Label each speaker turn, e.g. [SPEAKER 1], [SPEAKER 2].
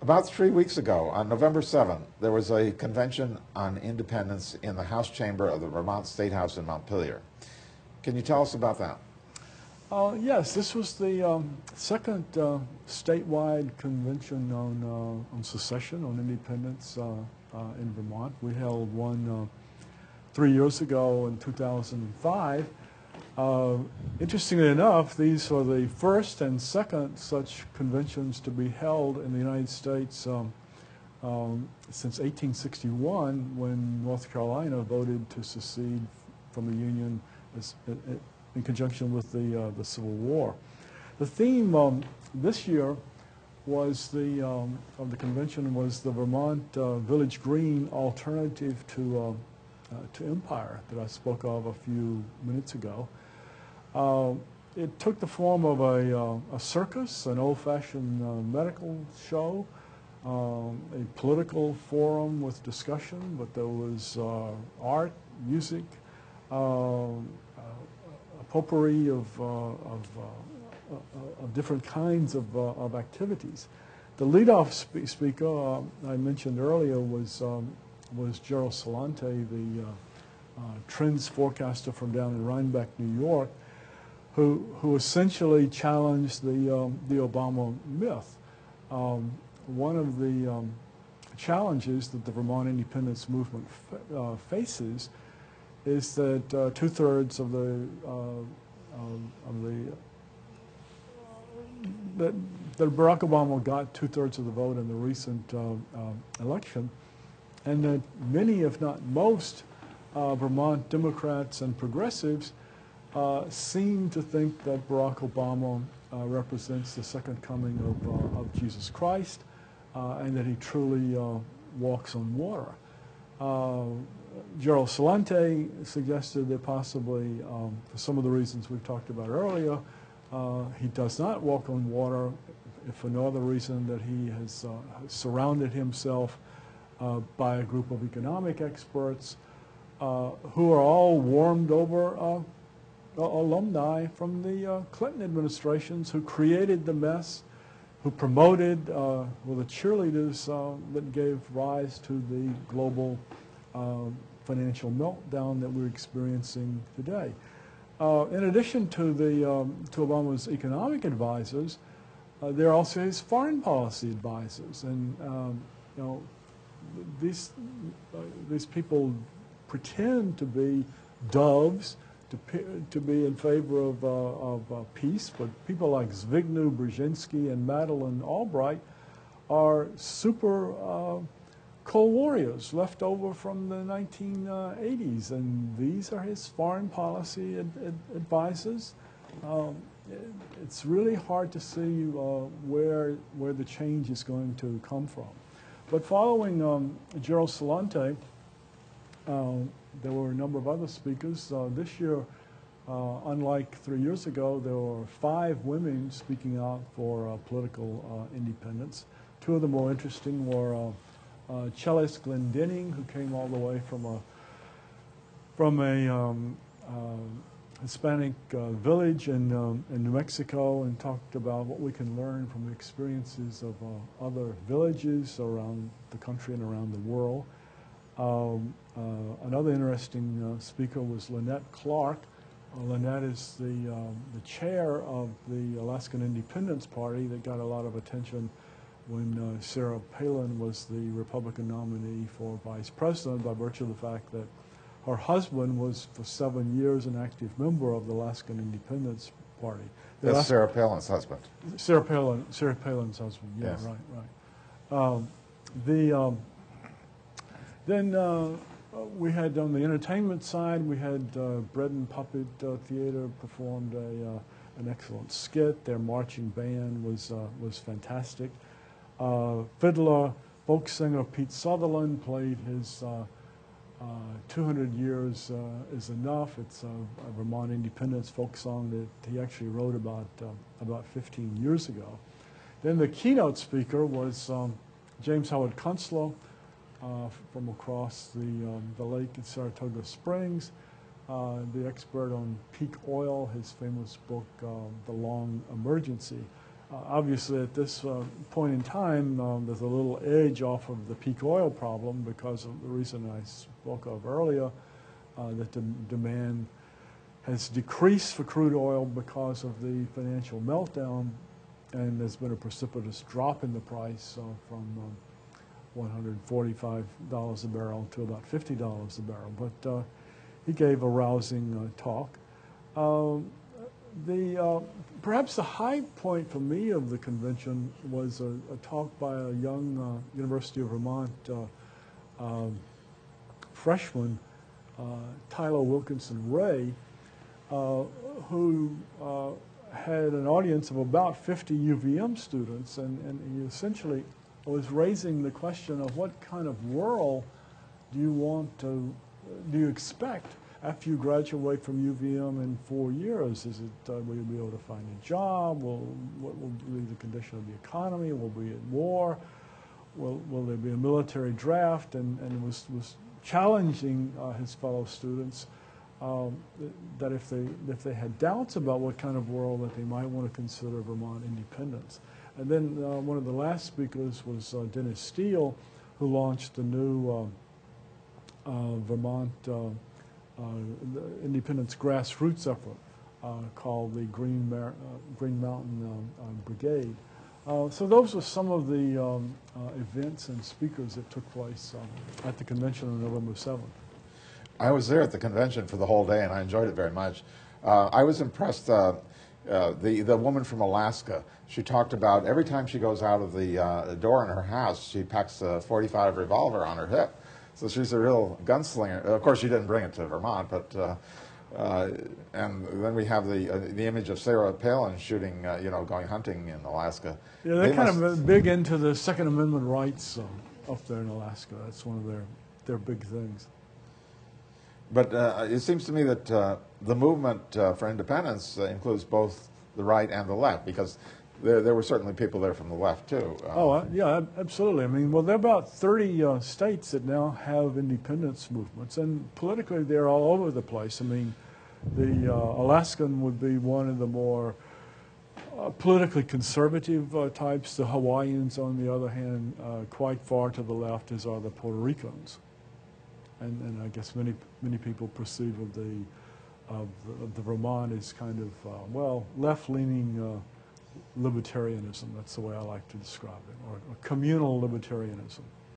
[SPEAKER 1] About 3 weeks ago, on November 7th, there was a convention on independence in the House chamber of the Vermont State House in Montpelier. Can you tell us about that?
[SPEAKER 2] Yes, this was the second statewide convention on secession, on independence in Vermont. We held one 3 years ago in 2005. Interestingly enough, these are the first and second such conventions to be held in the United States since 1861, when North Carolina voted to secede from the Union in conjunction with the Civil War. The theme this year was of the convention was the Vermont Village Green alternative to empire that I spoke of a few minutes ago. It took the form of a circus, an old-fashioned medical show, a political forum with discussion, but there was art, music, a potpourri of different kinds of activities. The leadoff speaker I mentioned earlier was Gerald Celente, the trends forecaster from down in Rhinebeck, New York, who essentially challenged the Obama myth. One of the challenges that the Vermont independence movement faces is that two-thirds of that Barack Obama got two-thirds of the vote in the recent election, and that many, if not most, Vermont Democrats and progressives seem to think that Barack Obama represents the second coming of Jesus Christ, and that he truly walks on water. Gerald Celente suggested that possibly, for some of the reasons we've talked about earlier, he does not walk on water, if for no other reason that he has surrounded himself by a group of economic experts who are all warmed over alumni from the Clinton administrations who created the mess, who promoted, were the cheerleaders that gave rise to the global financial meltdown that we're experiencing today. In addition to to Obama's economic advisors, there are also his foreign policy advisors, and you know, these people pretend to be doves, to be in favor of peace, but people like Zbigniew Brzezinski and Madeleine Albright are super Cold Warriors left over from the 1980s, and these are his foreign policy advisors. It's really hard to see where the change is going to come from. But following Gerald Celente, there were a number of other speakers. This year, unlike 3 years ago, there were 5 women speaking out for political independence. 2 of the more interesting were Chellis Glendinning, who came all the way from a Hispanic village in New Mexico, and talked about what we can learn from the experiences of other villages around the country and around the world. Another interesting speaker was Lynette Clark. Lynette is the chair of the Alaskan Independence Party that got a lot of attention when Sarah Palin was the Republican nominee for vice president, by virtue of the fact that her husband was for 7 years an active member of the Alaskan Independence Party.
[SPEAKER 1] That's Sarah Palin's husband.
[SPEAKER 2] Sarah Palin's husband. Yeah, yes. Right. Then we had, on the entertainment side, we had Bread and Puppet Theater performed an excellent skit. Their marching band was fantastic. Fiddler, folk singer Pete Sutherland played his 200 Years is Enough. It's a Vermont independence folk song that he actually wrote about 15 years ago. Then the keynote speaker was James Howard Kunstler from across the lake in Saratoga Springs, the expert on peak oil, his famous book, The Long Emergency. obviously, at this point in time, there's a little edge off of the peak oil problem because of the reason I spoke of earlier, that the demand has decreased for crude oil because of the financial meltdown, and there's been a precipitous drop in the price from $145 a barrel to about $50 a barrel. But he gave a rousing talk. Perhaps the high point for me of the convention was a talk by a young University of Vermont freshman, Tyler Wilkinson-Ray, who had an audience of about 50 UVM students, and he essentially was raising the question of what kind of world do you expect after you graduate from UVM in 4 years? Is it, will you be able to find a job? What will be the condition of the economy? Will we be at war? Will there be a military draft? And was challenging his fellow students that if they had doubts about what kind of world that they might want to consider Vermont independence. And then one of the last speakers was Dennis Steele, who launched the new Vermont independence grassroots effort called the Green Mountain Brigade. So those were some of the events and speakers that took place at the convention on November 7th.
[SPEAKER 1] I was there at the convention for the whole day, and I enjoyed it very much. I was impressed. The woman from Alaska, she talked about every time she goes out of the door in her house, she packs a .45 revolver on her hip. So she's a real gunslinger. Of course, she didn't bring it to Vermont, but and then we have the image of Sarah Palin shooting, going hunting in Alaska.
[SPEAKER 2] Yeah, they're kind of big into the Second Amendment rights up there in Alaska. That's one of their big things.
[SPEAKER 1] But it seems to me that the movement for independence includes both the right and the left, because there were certainly people there from the left, too.
[SPEAKER 2] Yeah, absolutely. I mean, well, there are about 30 states that now have independence movements, and politically they're all over the place. I mean, the Alaskan would be one of the more politically conservative types. The Hawaiians, on the other hand, quite far to the left, as are the Puerto Ricans. And I guess many people perceive of the Vermont as kind of, left-leaning libertarianism. That's the way I like to describe it, or communal libertarianism.